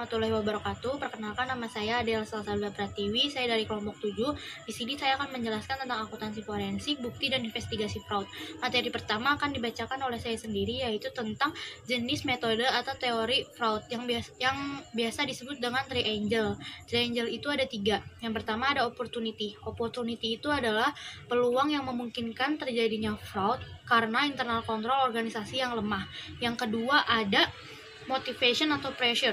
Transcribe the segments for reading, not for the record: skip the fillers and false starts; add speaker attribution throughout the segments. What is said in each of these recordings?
Speaker 1: warahmatullahi wabarakatuh. Perkenalkan, nama saya Adela Salsabila Pratiwi. Saya dari kelompok 7. Di sini saya akan menjelaskan tentang akuntansi forensik, bukti dan investigasi fraud. Materi pertama akan dibacakan oleh saya sendiri, yaitu tentang jenis metode atau teori fraud yang biasa disebut dengan triangle. Triangle itu ada 3. Yang pertama ada opportunity. Opportunity itu adalah peluang yang memungkinkan terjadinya fraud karena internal kontrol organisasi yang lemah. Yang kedua ada motivation atau pressure,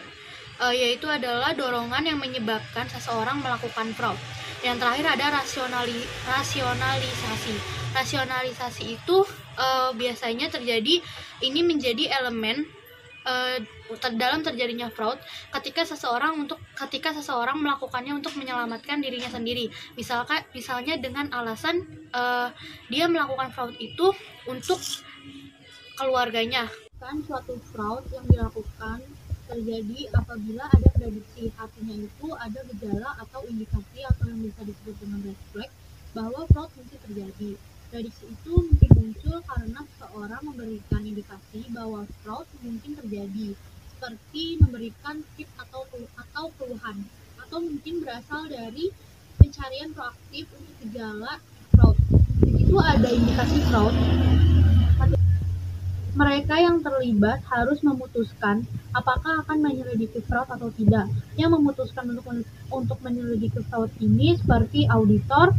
Speaker 1: yaitu adalah dorongan yang menyebabkan seseorang melakukan fraud. Yang terakhir ada rasionalisasi. Rasionalisasi itu biasanya menjadi elemen dalam terjadinya fraud ketika seseorang melakukannya untuk menyelamatkan dirinya sendiri. Misalnya dengan alasan dia melakukan fraud itu untuk keluarganya. Suatu fraud yang dilakukan terjadi apabila ada prediksi, artinya itu ada gejala atau indikasi atau yang bisa disebut dengan red flag bahwa fraud mungkin terjadi. Prediksi itu mungkin muncul karena seseorang memberikan indikasi bahwa fraud mungkin terjadi, seperti memberikan tip atau keluhan, atau mungkin berasal dari pencarian proaktif untuk gejala fraud. Begitu ada indikasi fraud, mereka yang terlibat harus memutuskan apakah akan menyelidiki fraud atau tidak. Yang memutuskan untuk menyelidiki fraud ini seperti auditor.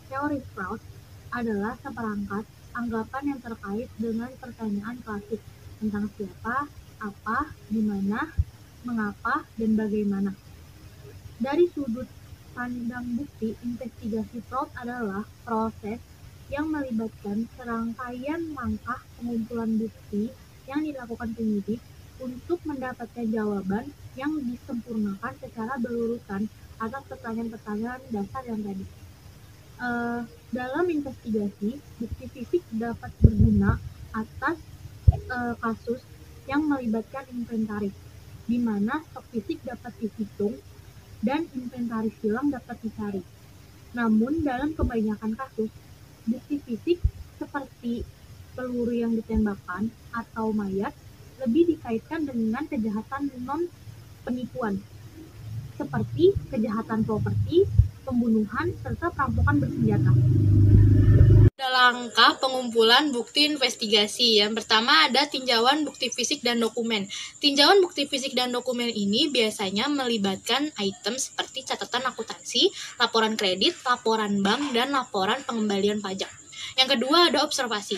Speaker 1: Teori fraud adalah seperangkat anggapan yang terkait dengan pertanyaan klasik tentang siapa, apa, di mana, mengapa, dan bagaimana. Dari sudut pandang bukti, investigasi fraud adalah proses yang melibatkan serangkaian langkah pengumpulan bukti yang dilakukan penyidik untuk mendapatkan jawaban yang disempurnakan secara berurutan atas pertanyaan-pertanyaan dasar yang tadi. Dalam investigasi, bukti fisik dapat berguna atas kasus yang melibatkan inventaris, di mana stok fisik dapat dihitung dan inventaris hilang dapat dicari. Namun, dalam kebanyakan kasus, bukti fisik seperti peluru yang ditembakkan atau mayat lebih dikaitkan dengan kejahatan non-penipuan, seperti kejahatan properti, pembunuhan, serta perampokan bersenjata. Ada langkah pengumpulan bukti investigasi. Yang pertama ada tinjauan bukti fisik dan dokumen. Tinjauan bukti fisik dan dokumen ini biasanya melibatkan item seperti catatan akuntansi, laporan kredit, laporan bank, dan laporan pengembalian pajak. Yang kedua ada observasi.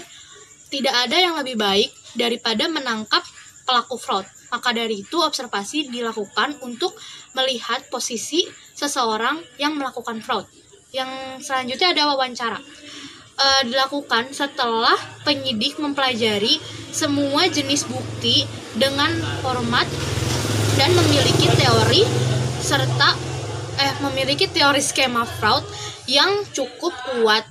Speaker 1: Tidak ada yang lebih baik daripada menangkap pelaku fraud. Maka dari itu observasi dilakukan untuk melihat posisi seseorang yang melakukan fraud. Yang selanjutnya ada wawancara. Dilakukan setelah penyidik mempelajari semua jenis bukti dengan format dan memiliki teori skema fraud yang cukup kuat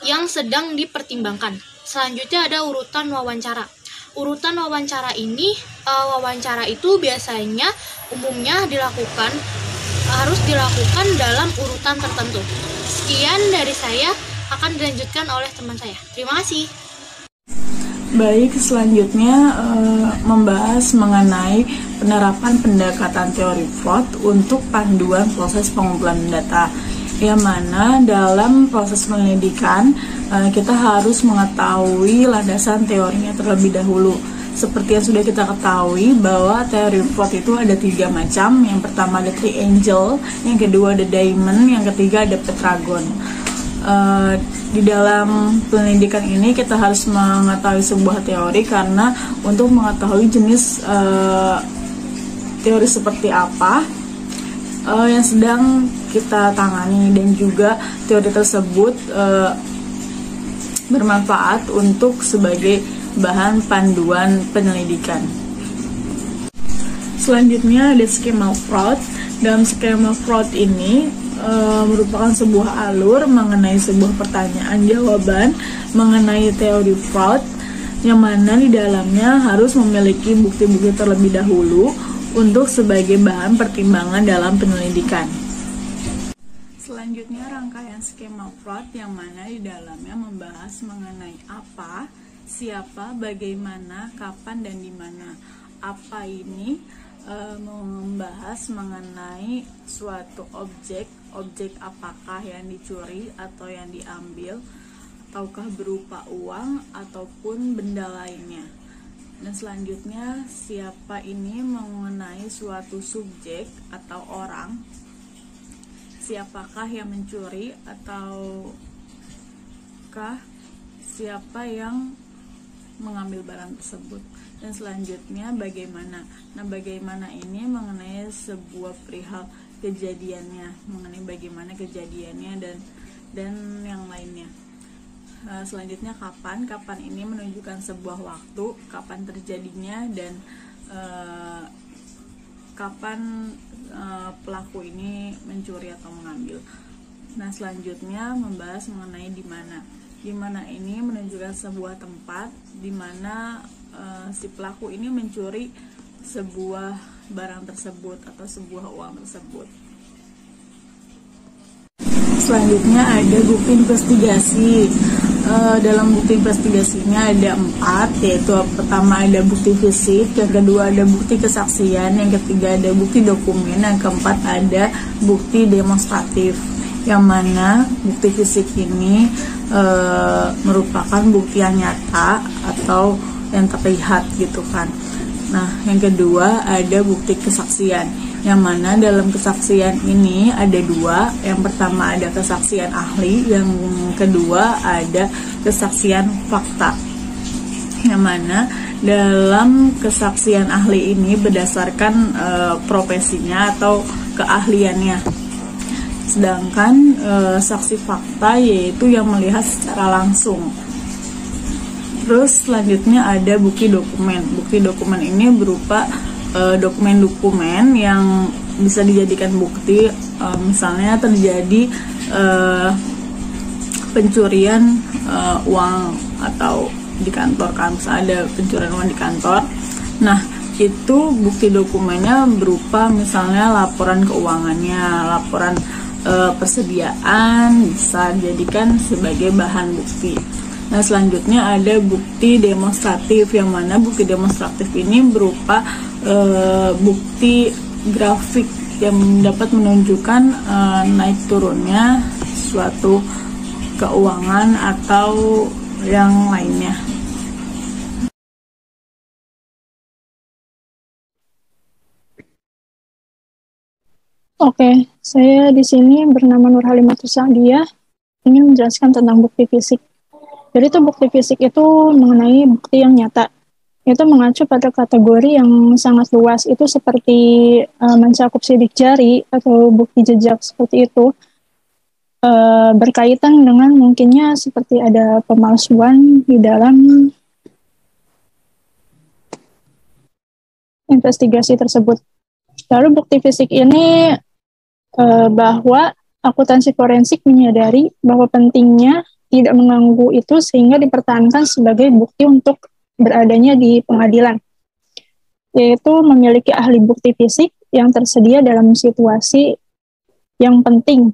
Speaker 1: yang sedang dipertimbangkan. Selanjutnya ada urutan wawancara. Urutan wawancara itu biasanya umumnya harus dilakukan dalam urutan tertentu. Sekian dari saya, akan dilanjutkan oleh teman saya. Terima kasih.
Speaker 2: Baik, selanjutnya membahas mengenai penerapan pendekatan teori fraud untuk panduan proses pengumpulan data. Yang mana dalam proses penyelidikan kita harus mengetahui landasan teorinya terlebih dahulu. Seperti yang sudah kita ketahui bahwa teori fraud itu ada 3 macam. Yang pertama ada triangle, yang kedua ada diamond, yang ketiga ada pentagon. Di dalam penyelidikan ini kita harus mengetahui sebuah teori karena untuk mengetahui jenis teori seperti apa yang sedang kita tangani, dan juga teori tersebut bermanfaat untuk sebagai bahan panduan penyelidikan. Selanjutnya ada skema fraud. Dalam skema fraud ini merupakan sebuah alur mengenai sebuah pertanyaan jawaban mengenai teori fraud, yang mana di dalamnya harus memiliki bukti-bukti terlebih dahulu untuk sebagai bahan pertimbangan dalam penyelidikan. Selanjutnya rangkaian skema fraud, yang mana di dalamnya membahas mengenai apa, siapa, bagaimana, kapan, dan di mana. Apa ini membahas mengenai suatu objek apakah yang dicuri atau yang diambil, ataukah berupa uang ataupun benda lainnya. Dan selanjutnya, siapa ini mengenai suatu subjek atau orang, siapakah yang mencuri ataukah siapa yang mengambil barang tersebut. Dan selanjutnya bagaimana. Nah, bagaimana ini mengenai sebuah perihal kejadiannya, mengenai bagaimana kejadiannya dan yang lainnya. Selanjutnya kapan ini menunjukkan sebuah waktu, kapan terjadinya, dan kapan pelaku ini mencuri atau mengambil. Nah, selanjutnya membahas mengenai di mana. Di mana ini menunjukkan sebuah tempat di mana si pelaku ini mencuri sebuah barang tersebut atau sebuah uang tersebut. Selanjutnya ada bukti investigasi. Dalam bukti investigasinya ada 4, yaitu pertama ada bukti fisik, yang kedua ada bukti kesaksian, yang ketiga ada bukti dokumen, yang keempat ada bukti demonstratif. Yang mana bukti fisik ini merupakan bukti yang nyata atau yang terlihat gitu kan. Nah, yang kedua ada bukti kesaksian, yang mana dalam kesaksian ini ada 2. Yang pertama ada kesaksian ahli, yang kedua ada kesaksian fakta. Yang mana dalam kesaksian ahli ini berdasarkan profesinya atau keahliannya. Sedangkan saksi fakta yaitu yang melihat secara langsung. Terus selanjutnya ada bukti dokumen. Bukti dokumen ini berupa dokumen-dokumen yang bisa dijadikan bukti, misalnya terjadi pencurian uang atau di kantor kan, misalnya ada pencurian uang di kantor. Nah, itu bukti dokumennya berupa misalnya laporan keuangannya, laporan persediaan, bisa dijadikan sebagai bahan bukti. Nah, selanjutnya ada bukti demonstratif, yang mana bukti demonstratif ini berupa bukti grafik yang dapat menunjukkan naik turunnya suatu keuangan atau yang lainnya.
Speaker 3: Oke, saya di sini bernama Nurhalimatus Sa'diyah, ingin menjelaskan tentang bukti fisik. Jadi itu bukti fisik itu mengenai bukti yang nyata. Itu mengacu pada kategori yang sangat luas, itu seperti mencakup sidik jari atau bukti jejak seperti itu, berkaitan dengan mungkinnya seperti ada pemalsuan di dalam investigasi tersebut. Lalu bukti fisik ini bahwa akuntansi forensik menyadari bahwa pentingnya tidak mengganggu itu sehingga dipertahankan sebagai bukti untuk beradanya di pengadilan, yaitu memiliki ahli bukti fisik yang tersedia dalam situasi yang penting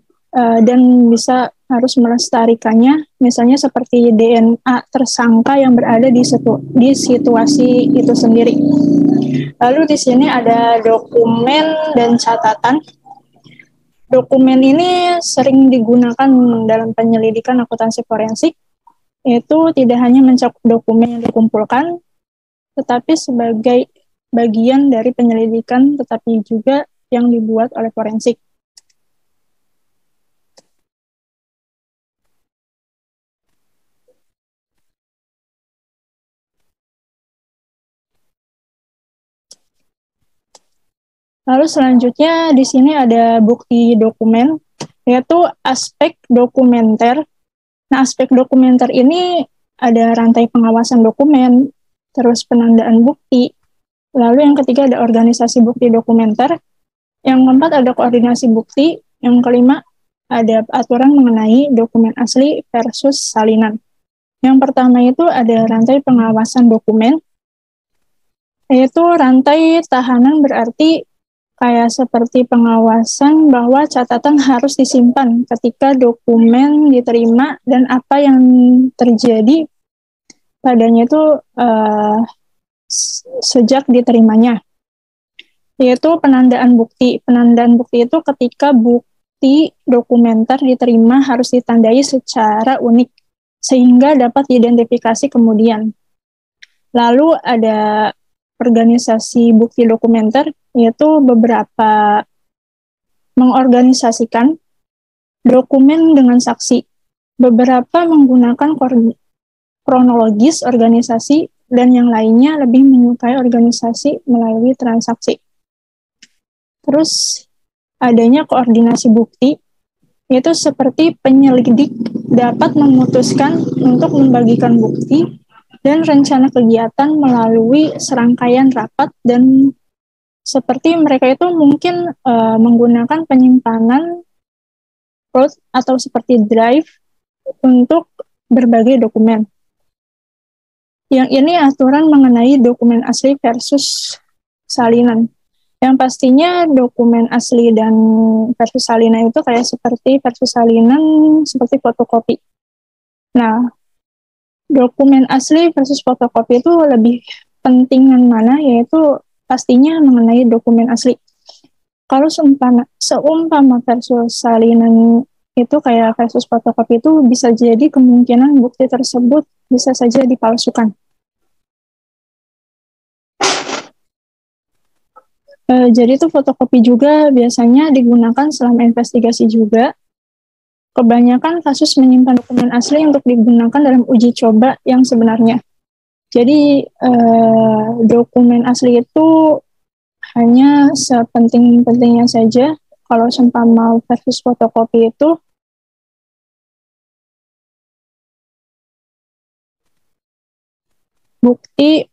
Speaker 3: dan bisa harus melestarikannya, misalnya seperti DNA tersangka yang berada di situasi itu sendiri. Lalu di sini ada dokumen dan catatan. Dokumen ini sering digunakan dalam penyelidikan akuntansi forensik, yaitu tidak hanya mencakup dokumen yang dikumpulkan, tetapi sebagai bagian dari penyelidikan, tetapi juga yang dibuat oleh forensik. Lalu selanjutnya di sini ada bukti dokumen, yaitu aspek dokumenter. Nah, aspek dokumenter ini ada rantai pengawasan dokumen, terus penandaan bukti. Lalu yang ketiga ada organisasi bukti dokumenter. Yang keempat ada koordinasi bukti. Yang kelima ada aturan mengenai dokumen asli versus salinan. Yang pertama itu ada rantai pengawasan dokumen, yaitu rantai tahanan berarti kayak seperti pengawasan bahwa catatan harus disimpan ketika dokumen diterima dan apa yang terjadi padanya itu sejak diterimanya. yaitu penandaan bukti. Penandaan bukti itu ketika bukti dokumenter diterima harus ditandai secara unik, sehingga dapat diidentifikasi kemudian. Lalu ada organisasi bukti dokumenter, yaitu beberapa mengorganisasikan dokumen dengan saksi. Beberapa menggunakan kronologis organisasi, dan yang lainnya lebih menyukai organisasi melalui transaksi. Terus adanya koordinasi bukti, yaitu seperti penyelidik dapat memutuskan untuk membagikan bukti dan rencana kegiatan melalui serangkaian rapat, dan seperti mereka itu mungkin menggunakan penyimpanan cloud atau seperti drive untuk berbagai dokumen. Yang ini aturan mengenai dokumen asli versus salinan. Yang pastinya dokumen asli dan versus salinan itu kayak seperti versus salinan seperti fotokopi. Nah, dokumen asli versus fotokopi itu lebih pentingan mana, yaitu pastinya mengenai dokumen asli. Kalau seumpama versus salinan itu kayak versus fotokopi, itu bisa jadi kemungkinan bukti tersebut bisa saja dipalsukan. Jadi itu fotokopi juga biasanya digunakan selama investigasi juga. Kebanyakan kasus menyimpan dokumen asli untuk digunakan dalam uji coba yang sebenarnya. Jadi dokumen asli itu hanya sepenting-pentingnya saja. Kalau seumpama versus fotokopi itu bukti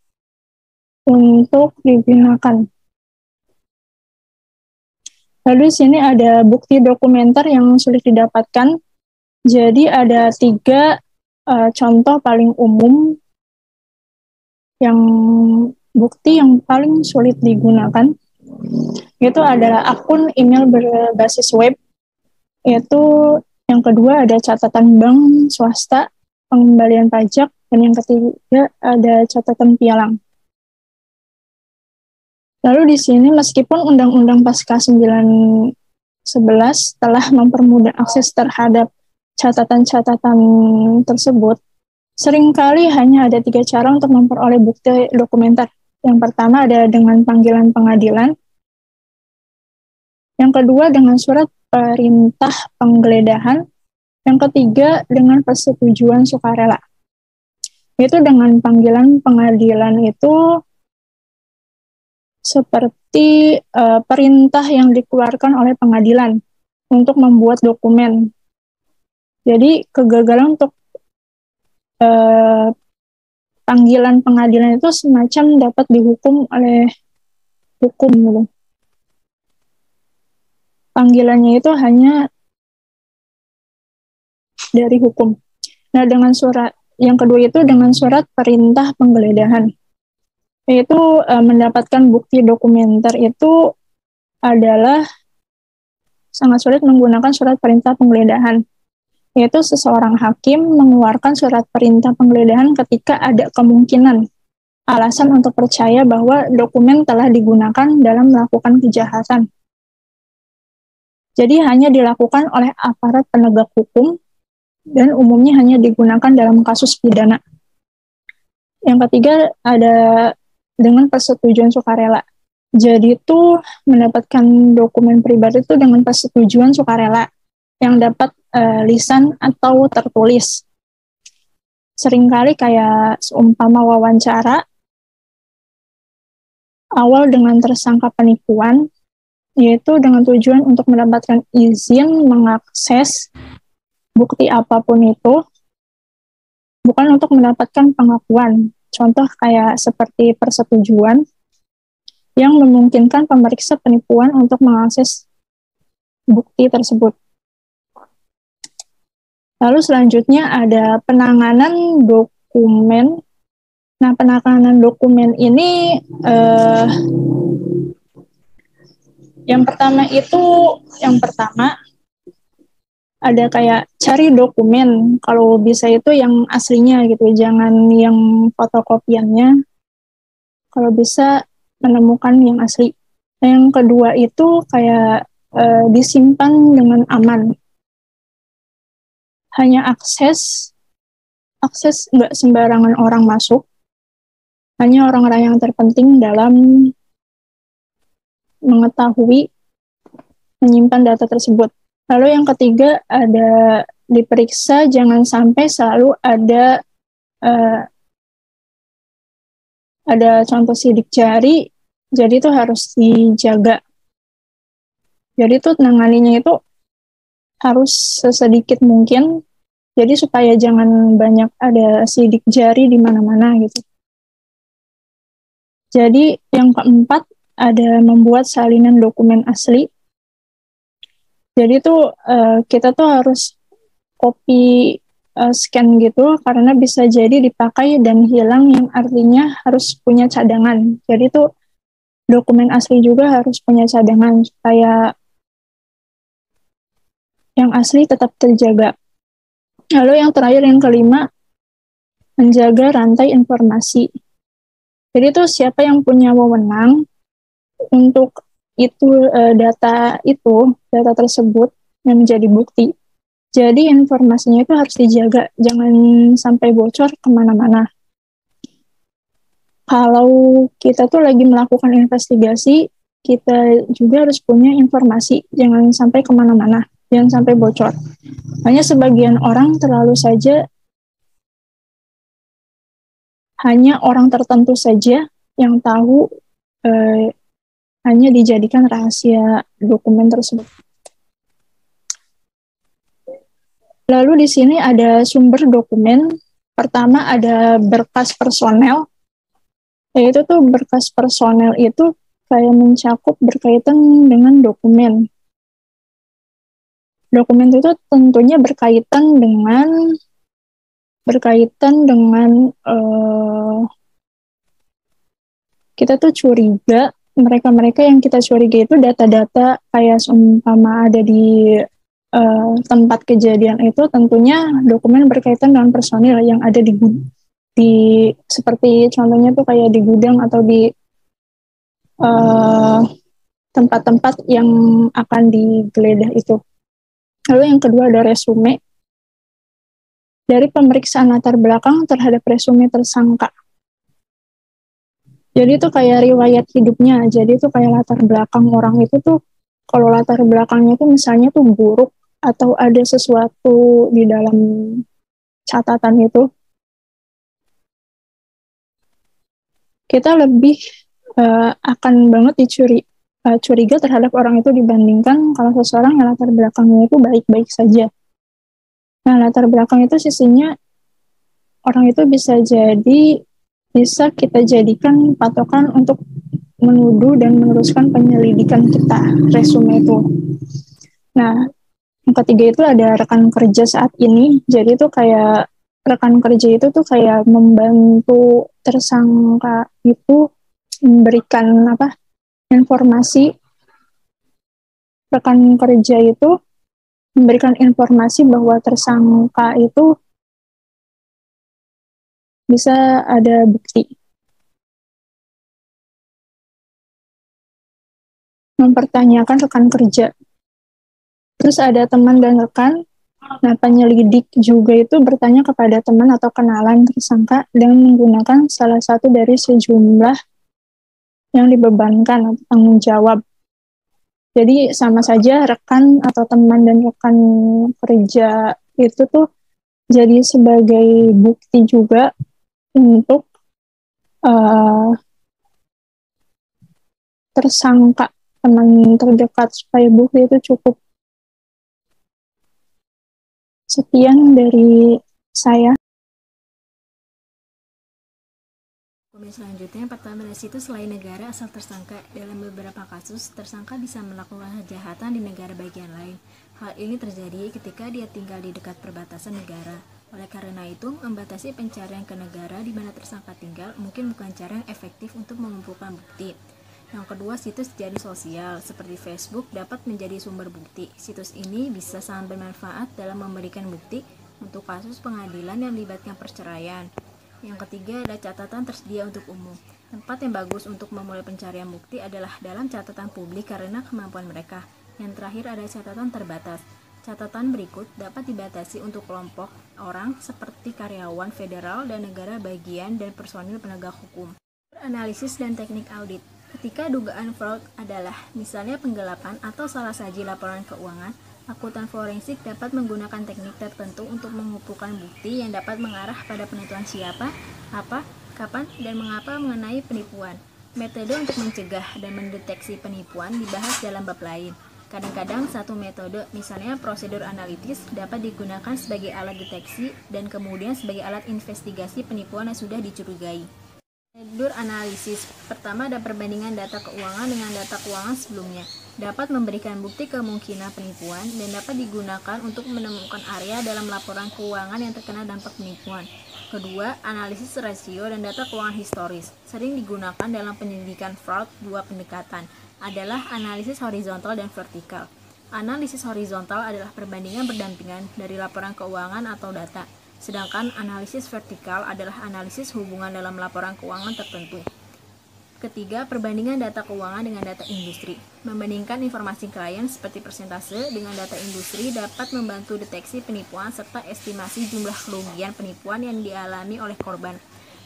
Speaker 3: untuk digunakan. Lalu di sini ada bukti dokumenter yang sulit didapatkan. Jadi ada 3 contoh paling umum yang bukti yang paling sulit digunakan. Itu adalah akun email berbasis web. Yaitu yang kedua ada catatan bank swasta, pengembalian pajak, dan yang ketiga ada catatan pialang. Lalu di sini meskipun Undang-Undang Pasca 911 telah mempermudah akses terhadap catatan-catatan tersebut, seringkali hanya ada 3 cara untuk memperoleh bukti dokumenter. Yang pertama ada dengan panggilan pengadilan, yang kedua dengan surat perintah penggeledahan, yang ketiga dengan persetujuan sukarela. Itu dengan panggilan pengadilan itu seperti perintah yang dikeluarkan oleh pengadilan untuk membuat dokumen. Jadi kegagalan untuk panggilan pengadilan itu semacam dapat dihukum oleh hukum gitu. Panggilannya itu hanya dari hukum. Nah, dengan surat yang kedua itu dengan surat perintah penggeledahan. Yaitu mendapatkan bukti dokumenter itu adalah sangat sulit menggunakan surat perintah penggeledahan. Yaitu seseorang hakim mengeluarkan surat perintah penggeledahan ketika ada kemungkinan alasan untuk percaya bahwa dokumen telah digunakan dalam melakukan kejahatan. Jadi hanya dilakukan oleh aparat penegak hukum dan umumnya hanya digunakan dalam kasus pidana. Yang ketiga ada dengan persetujuan sukarela. Jadi itu mendapatkan dokumen pribadi itu dengan persetujuan sukarela yang dapat lisan atau tertulis. Seringkali kayak seumpama wawancara awal dengan tersangka penipuan, yaitu dengan tujuan untuk mendapatkan izin mengakses bukti apapun itu, bukan untuk mendapatkan pengakuan. Contoh kayak seperti persetujuan yang memungkinkan pemeriksa penipuan untuk mengakses bukti tersebut. Lalu selanjutnya ada penanganan dokumen. Nah, penanganan dokumen ini yang pertama ada kayak cari dokumen, kalau bisa itu yang aslinya gitu, jangan yang fotokopiannya. Kalau bisa menemukan yang asli. Yang kedua itu kayak disimpan dengan aman. Hanya akses nggak sembarangan orang masuk, hanya orang-orang yang terpenting dalam mengetahui menyimpan data tersebut. Lalu yang ketiga ada diperiksa, jangan sampai selalu ada contoh sidik jari, jadi itu harus dijaga. Jadi itu nanganinya itu harus sesedikit mungkin, jadi supaya jangan banyak ada sidik jari di mana-mana gitu. Jadi yang keempat ada membuat salinan dokumen asli. Jadi tuh kita tuh harus copy scan gitu karena bisa jadi dipakai dan hilang, yang artinya harus punya cadangan. Jadi tuh dokumen asli juga harus punya cadangan supaya yang asli tetap terjaga. Lalu yang terakhir, yang kelima, menjaga rantai informasi. Jadi itu siapa yang punya wewenang untuk data tersebut yang menjadi bukti. Jadi informasinya itu harus dijaga, jangan sampai bocor kemana-mana. Kalau kita tuh lagi melakukan investigasi, kita juga harus punya informasi, jangan sampai kemana-mana, jangan sampai bocor. Hanya sebagian orang hanya orang tertentu saja yang tahu, hanya dijadikan rahasia dokumen tersebut. Lalu di sini ada sumber dokumen. Pertama ada berkas personel, yaitu tuh berkas personel itu kayak mencakup berkaitan dengan dokumen. Dokumen itu tentunya berkaitan dengan kita tuh curiga, mereka-mereka yang kita curiga itu data-data kayak seumpama ada di tempat kejadian itu, tentunya dokumen berkaitan dengan personil yang ada di seperti contohnya tuh kayak di gudang atau di tempat-tempat yang akan digeledah itu. Lalu yang kedua ada resume. Dari pemeriksaan latar belakang terhadap resume tersangka. Jadi itu kayak riwayat hidupnya. Jadi itu kayak latar belakang orang itu tuh, kalau latar belakangnya tuh misalnya tuh buruk atau ada sesuatu di dalam catatan itu, kita lebih akan banget curiga terhadap orang itu dibandingkan kalau seseorang yang latar belakangnya itu baik-baik saja. Nah, latar belakang itu sisinya orang itu bisa kita jadikan patokan untuk menuduh dan meneruskan penyelidikan kita, resume itu. Nah, yang ketiga itu ada rekan kerja saat ini. Jadi itu kayak rekan kerja itu tuh kayak membantu tersangka itu memberikan informasi. Rekan kerja itu memberikan informasi bahwa tersangka itu bisa ada bukti. Mempertanyakan rekan kerja. Terus ada teman dan rekan. Nah, penyelidik juga itu bertanya kepada teman atau kenalan tersangka dengan menggunakan salah satu dari sejumlah yang dibebankan atau tanggung jawab. Jadi sama saja rekan atau teman dan rekan kerja itu tuh jadi sebagai bukti juga untuk tersangka, teman terdekat, supaya bukti itu cukup. Sekian dari saya.
Speaker 4: Dokumen selanjutnya, pertama dari situ selain negara asal tersangka, dalam beberapa kasus, tersangka bisa melakukan kejahatan di negara bagian lain. Hal ini terjadi ketika dia tinggal di dekat perbatasan negara. Oleh karena itu, membatasi pencarian ke negara di mana tersangka tinggal mungkin bukan cara yang efektif untuk mengumpulkan bukti. Yang kedua, situs jejaring sosial seperti Facebook dapat menjadi sumber bukti. Situs ini bisa sangat bermanfaat dalam memberikan bukti untuk kasus pengadilan yang melibatkan perceraian. Yang ketiga, ada catatan tersedia untuk umum. Tempat yang bagus untuk memulai pencarian bukti adalah dalam catatan publik karena kemampuan mereka. Yang terakhir ada catatan terbatas. Catatan berikut dapat dibatasi untuk kelompok orang seperti karyawan federal dan negara bagian dan personil penegak hukum. Analisis dan teknik audit. Ketika dugaan fraud adalah misalnya penggelapan atau salah saji laporan keuangan, akuntan forensik dapat menggunakan teknik tertentu untuk mengumpulkan bukti yang dapat mengarah pada penentuan siapa, apa, kapan, dan mengapa mengenai penipuan. Metode untuk mencegah dan mendeteksi penipuan dibahas dalam bab lain. Kadang-kadang satu metode, misalnya prosedur analitis, dapat digunakan sebagai alat deteksi dan kemudian sebagai alat investigasi penipuan yang sudah dicurigai. Prosedur analisis. Pertama ada perbandingan data keuangan dengan data keuangan sebelumnya. Dapat memberikan bukti kemungkinan penipuan dan dapat digunakan untuk menemukan area dalam laporan keuangan yang terkena dampak penipuan. Kedua, analisis rasio dan data keuangan historis. Sering digunakan dalam penyelidikan fraud. Dua pendekatan adalah analisis horizontal dan vertikal. Analisis horizontal adalah perbandingan berdampingan dari laporan keuangan atau data. Sedangkan analisis vertikal adalah analisis hubungan dalam laporan keuangan tertentu. Ketiga, perbandingan data keuangan dengan data industri. Membandingkan informasi klien seperti persentase dengan data industri dapat membantu deteksi penipuan serta estimasi jumlah kerugian penipuan yang dialami oleh korban.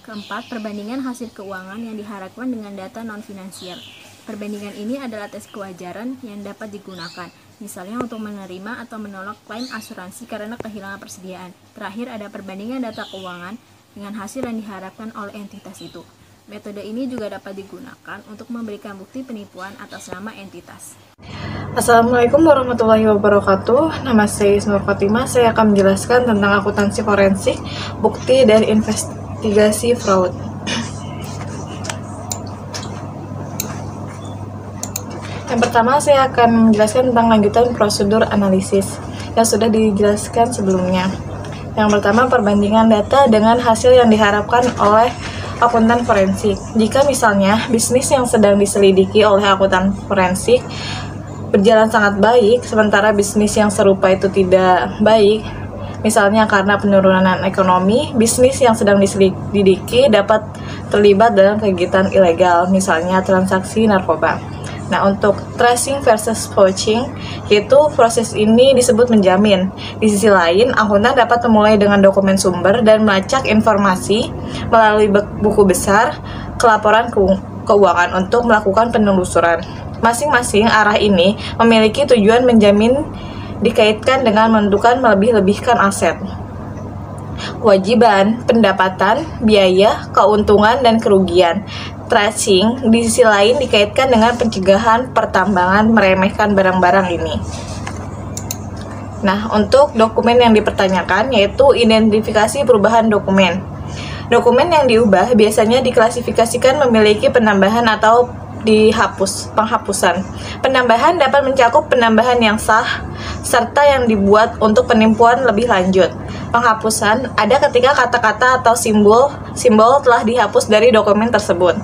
Speaker 4: Keempat, perbandingan hasil keuangan yang diharapkan dengan data non-finansial. Perbandingan ini adalah tes kewajaran yang dapat digunakan, misalnya untuk menerima atau menolak klaim asuransi karena kehilangan persediaan. Terakhir ada perbandingan data keuangan dengan hasil yang diharapkan oleh entitas itu. Metode ini juga dapat digunakan untuk memberikan bukti penipuan atas nama entitas.
Speaker 2: Assalamualaikum warahmatullahi wabarakatuh. Nama saya Isnur Fatimah. Saya akan menjelaskan tentang akuntansi forensik, bukti dari investigasi fraud. Yang pertama, saya akan menjelaskan tentang lanjutan prosedur analisis yang sudah dijelaskan sebelumnya. Yang pertama, perbandingan data dengan hasil yang diharapkan oleh akuntan forensik. Jika misalnya bisnis yang sedang diselidiki oleh akuntan forensik berjalan sangat baik, sementara bisnis yang serupa itu tidak baik, misalnya karena penurunan ekonomi, bisnis yang sedang diselidiki dapat terlibat dalam kegiatan ilegal, misalnya transaksi narkoba. Nah, untuk tracing versus poaching, yaitu proses ini disebut menjamin. Di sisi lain, akuntan dapat memulai dengan dokumen sumber dan melacak informasi melalui buku besar kelaporan keuangan untuk melakukan penelusuran. Masing-masing arah ini memiliki tujuan menjamin dikaitkan dengan menentukan melebih-lebihkan aset. Kewajiban, pendapatan, biaya, keuntungan, dan kerugian. Tracing di sisi lain dikaitkan dengan pencegahan pertambangan meremehkan barang-barang ini. Nah, untuk dokumen yang dipertanyakan yaitu identifikasi perubahan dokumen. Dokumen yang diubah biasanya diklasifikasikan memiliki penambahan atau penghapusan. Penambahan dapat mencakup penambahan yang sah serta yang dibuat untuk penipuan lebih lanjut. Penghapusan ada ketika kata-kata atau simbol telah dihapus dari dokumen tersebut.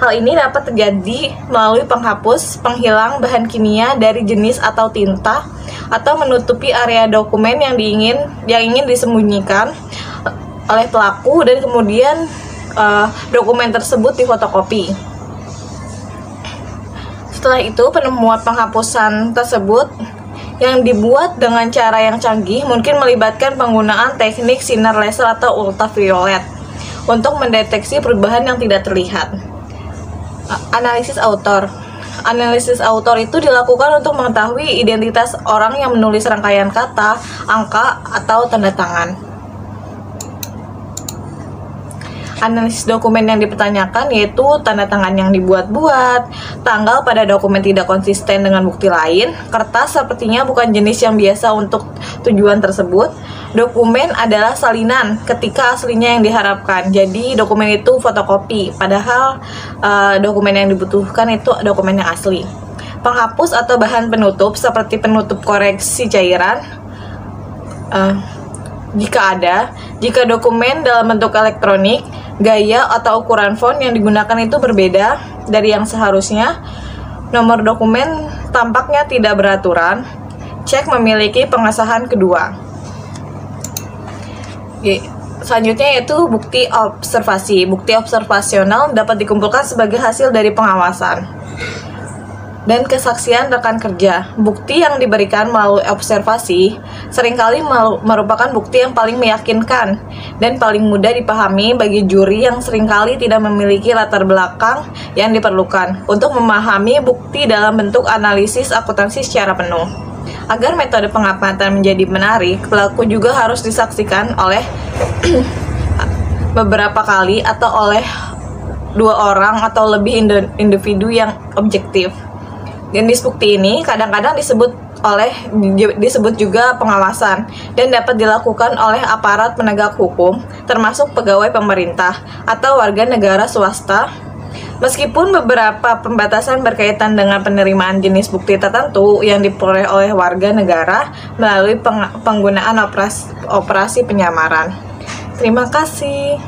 Speaker 2: Hal ini dapat terjadi melalui penghapus, penghilang bahan kimia dari jenis atau tinta, atau menutupi area dokumen yang ingin disembunyikan oleh pelaku dan kemudian dokumen tersebut difotokopi. Setelah itu, penemuan penghapusan tersebut yang dibuat dengan cara yang canggih mungkin melibatkan penggunaan teknik sinar laser atau ultraviolet untuk mendeteksi perubahan yang tidak terlihat. Analisis autor. Analisis autor itu dilakukan untuk mengetahui identitas orang yang menulis rangkaian kata, angka, atau tanda tangan. Analisis dokumen yang dipertanyakan yaitu tanda tangan yang dibuat-buat, tanggal pada dokumen tidak konsisten dengan bukti lain, kertas sepertinya bukan jenis yang biasa untuk tujuan tersebut, dokumen adalah salinan ketika aslinya yang diharapkan, jadi dokumen itu fotokopi, padahal dokumen yang dibutuhkan itu dokumen yang asli. Penghapus atau bahan penutup seperti penutup koreksi cairan, jika dokumen dalam bentuk elektronik, gaya atau ukuran font yang digunakan itu berbeda dari yang seharusnya, nomor dokumen tampaknya tidak beraturan, cek memiliki pengesahan kedua.
Speaker 5: selanjutnya yaitu bukti observasi. Bukti observasional dapat dikumpulkan sebagai hasil dari pengawasan dan kesaksian rekan kerja. Bukti yang diberikan melalui observasi seringkali merupakan bukti yang paling meyakinkan dan paling mudah dipahami bagi juri yang seringkali tidak memiliki latar belakang yang diperlukan untuk memahami bukti dalam bentuk analisis akuntansi secara penuh. Agar metode pengamatan menjadi menarik, pelaku juga harus disaksikan oleh beberapa kali atau oleh 2 orang atau lebih individu yang objektif. Jenis bukti ini kadang-kadang disebut juga pengawasan dan dapat dilakukan oleh aparat penegak hukum, termasuk pegawai pemerintah atau warga negara swasta. Meskipun beberapa pembatasan berkaitan dengan penerimaan jenis bukti tertentu yang diperoleh oleh warga negara melalui penggunaan operasi penyamaran. Terima kasih.